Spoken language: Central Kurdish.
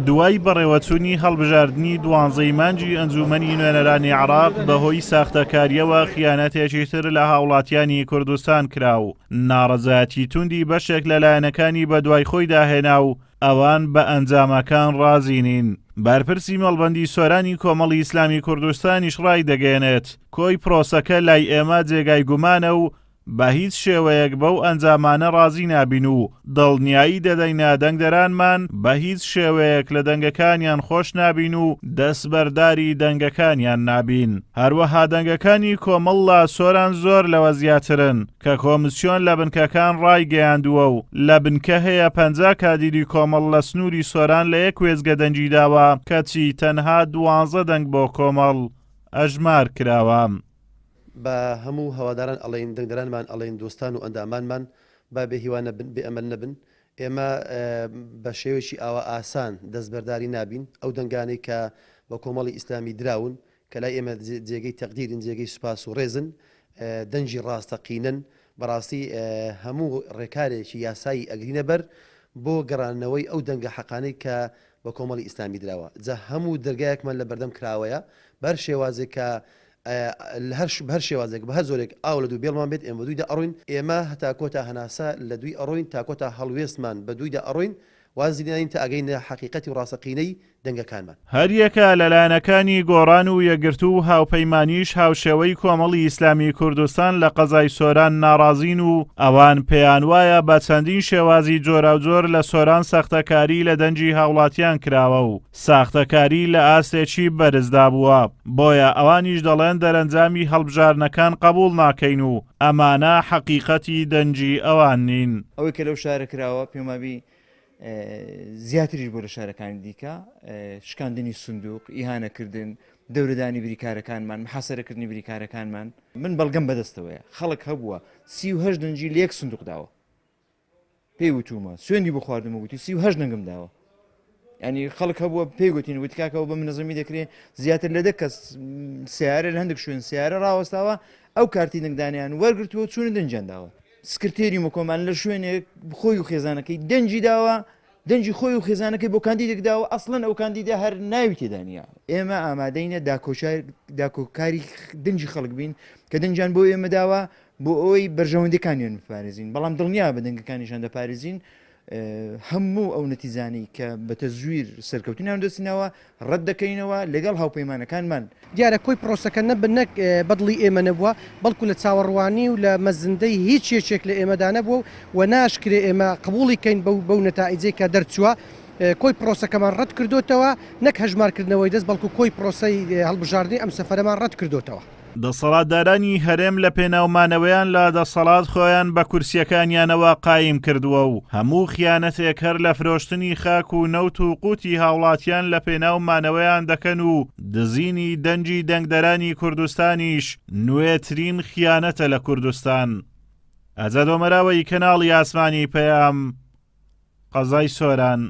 دوای بەڕێوەچوونی هەڵبژاردننی 12 مانگی ئەنجومەنی نوێنەرانی عێراق بەهۆی ساختەکاریەوە خیانەتێکی تر لە هاوڵاتیانی کوردستان کرا و ناڕەزایەتی توندی بەشێک لە لایەنەکانی بەدوای خۆی داهێنا و ئەوان بە ئەنجامەکان ڕازی نین. بەرپرسی مەڵبەندی سۆرانی کۆمەڵی ئیسلامی کوردستانیش ڕای دەگەێنێت کۆی پرۆسەکە لای ئێمە جێگای گومانە و بە هیچ شێوەیەک بەو ئەنجامانە ڕازی نابین و دڵنیایی دەدەینە دەنگدەرانمان بە هیچ شێوەیەک لە دەنگەکانیان خۆش نابین و دەستبەرداری دەنگەکانیان نابین. هەروەها دەنگەکانی کۆمەڵ سۆران زۆر لەوە زیاترن کە کۆمسیۆن لە بنکەکان ڕایگەیاندووە و لە بنکە هەیە 50 کادیری کۆمەڵ لە سنووری سۆران لە یەک وێزگە دەنجی داوە کەچی تەنها 12 دەنگ بۆ کۆمەڵ ئەژمار کراوە. بە هەموو هەواداران ئەڵێن دەنگدەرانمان ئەڵێن دۆستان و ئەندامانمان با بێ هیوانە بن بێ ئەمەل نەبن. ئێمە بە شێوەیەکی ئاوا ئاسان دەستبەرداری نابین ئەو دەنگانەی کە بە کۆمەڵی ئیسلامی دراون کە لای ئێمە جێگەی تەقدیرن، جێگەی سوپاس و ڕێزن، دەنجی ڕاستەقینن. بەڕاستی هەموو ڕێکارێکی یاسایی ئەگرینە بەر بۆ گەڕانەوەی ئەو دەنگە حەقانەی کە بە کۆمەڵی ئیسلامی دراوە. جا هەموو دەرگایەکمان لە بەردەم کراوەیە بەر شێوازێک کە هەر شێوازێک بە هەر زۆرێک ئاو لە دوو بێڵمان بێت ئێمە دوویدا ئەڕۆین. ئێمە هەتا کۆتا هەناسە لە دوی ئەڕۆین تا کۆتا هەڵوێستمان بە دوویدا ئەڕۆین وازی دێنین تا ئەگەینە حەقیقەتی و ڕاستەقینەی دەنگەکانمان. هەر یەکە لە لایەنەکانی گۆڕان و یەکگرتو و هاوپەیمانیش هاوشێوەی کۆمەڵی ئیسلامی کوردستان لە قەزای سۆران ناڕازین و ئەوان پێیان وایە بە چەندین شێوازی جۆراوجۆر لە سۆران ساختەکاری لە دەنجی هاوڵاتیان کراوە و ساختەکاری لە ئاستێکی بەرزدا بووە. بۆیە ئەوانیش دەڵێن دەرەنجامی هەڵبژارنەکان قبول ناکەین و ئەمانە حەقیقەتی دەنجی ئەوان نین. ئەوەی کە لەو شارە کراوە پێمابی زیاتریش بۆ لە شارەکانی دیکە شکاندنی سندوق، ئیهانەکردن، دەورەدانی بریکارەکانمان، محاسەرەکردنی بریکارەکانمان. من بەڵگەم بەدەستەوەیە خەڵک هەبووە 38 دەنجی لە یەک سندوق داوە. پێی وتومە سوێندی بۆ خواردنمە گوتی 38 دەنگم داوە. ینی خەڵک هەبووە پێی گوتین وتکاکەەوە بە منەزەمی دەکرێت زیاتر لە 10 کەس سیارە لە هەندێک شوێن سیارە ڕاوەستاوە ئەو کارتی دەنگدانیان وەرگرتووە چوونە دەنجانداوە. سکرتێری مۆکۆمان لە شوێنێک خۆی و خێزانەکەی دەنجی داوە، دەنجی خۆی و خێزانەکەی بۆ کاندیدێک داوە ئەسڵەن ئەو کاندیدا هەر ناوی تێدانە. ئێمە ئامادەینە داکۆکاری دەنجی خەڵک بین کە دەنجان بۆ ئێمە داوە بۆ ئەوەی بەرژەوەندەکانیان بپارێزین، بەڵام دڵنیا بە دەنگەکانیشان دەپارێزین. هەموو ئەو نەتیزانەی کە بە تەزویر سەرکەوتنیان دەستینەوە ڕەت دەکەینەوە لەگەڵ هاوپەیمانەکانمان. دیارە کۆی پرۆسەکە نەبنەک بەدڵی ئێمە نەبووە، بەڵکو لە چاوەڕوانی و لە مەزندەی هیچ یەکێک لە ئێمەدا نەبووە و ناشکرێ ئێمە قبوڵی کەین بەو نەتائیجەی کە دەرچووە. کۆی پرۆسەکەمان ڕەت کردوتەوە، نەک هەژمارکردنەوەی دەست بەڵکو کۆی پرۆسەی هەڵبژاردننی ئەم سەفەرەمان ڕەت کردوتەوە. دەسەڵاتدارانی هەرێم لە پێناومانەوەیان لە دەسەڵات خۆیان بە کورسیەکانیانەوە قایم کردووە و هەموو خیانەتێک هەر لە فرۆشتنی خاک و نەوت و قوتی هاوڵاتیان لە پێناومانەوەیان دەکەن و دزینی دەنجی دەنگدەرانی کوردستانیش نوێترین خیانەتە لە کوردستان. ئەجە دۆمەراوەی کەناڵی ئاسمانی پەیام، قەزای سۆران.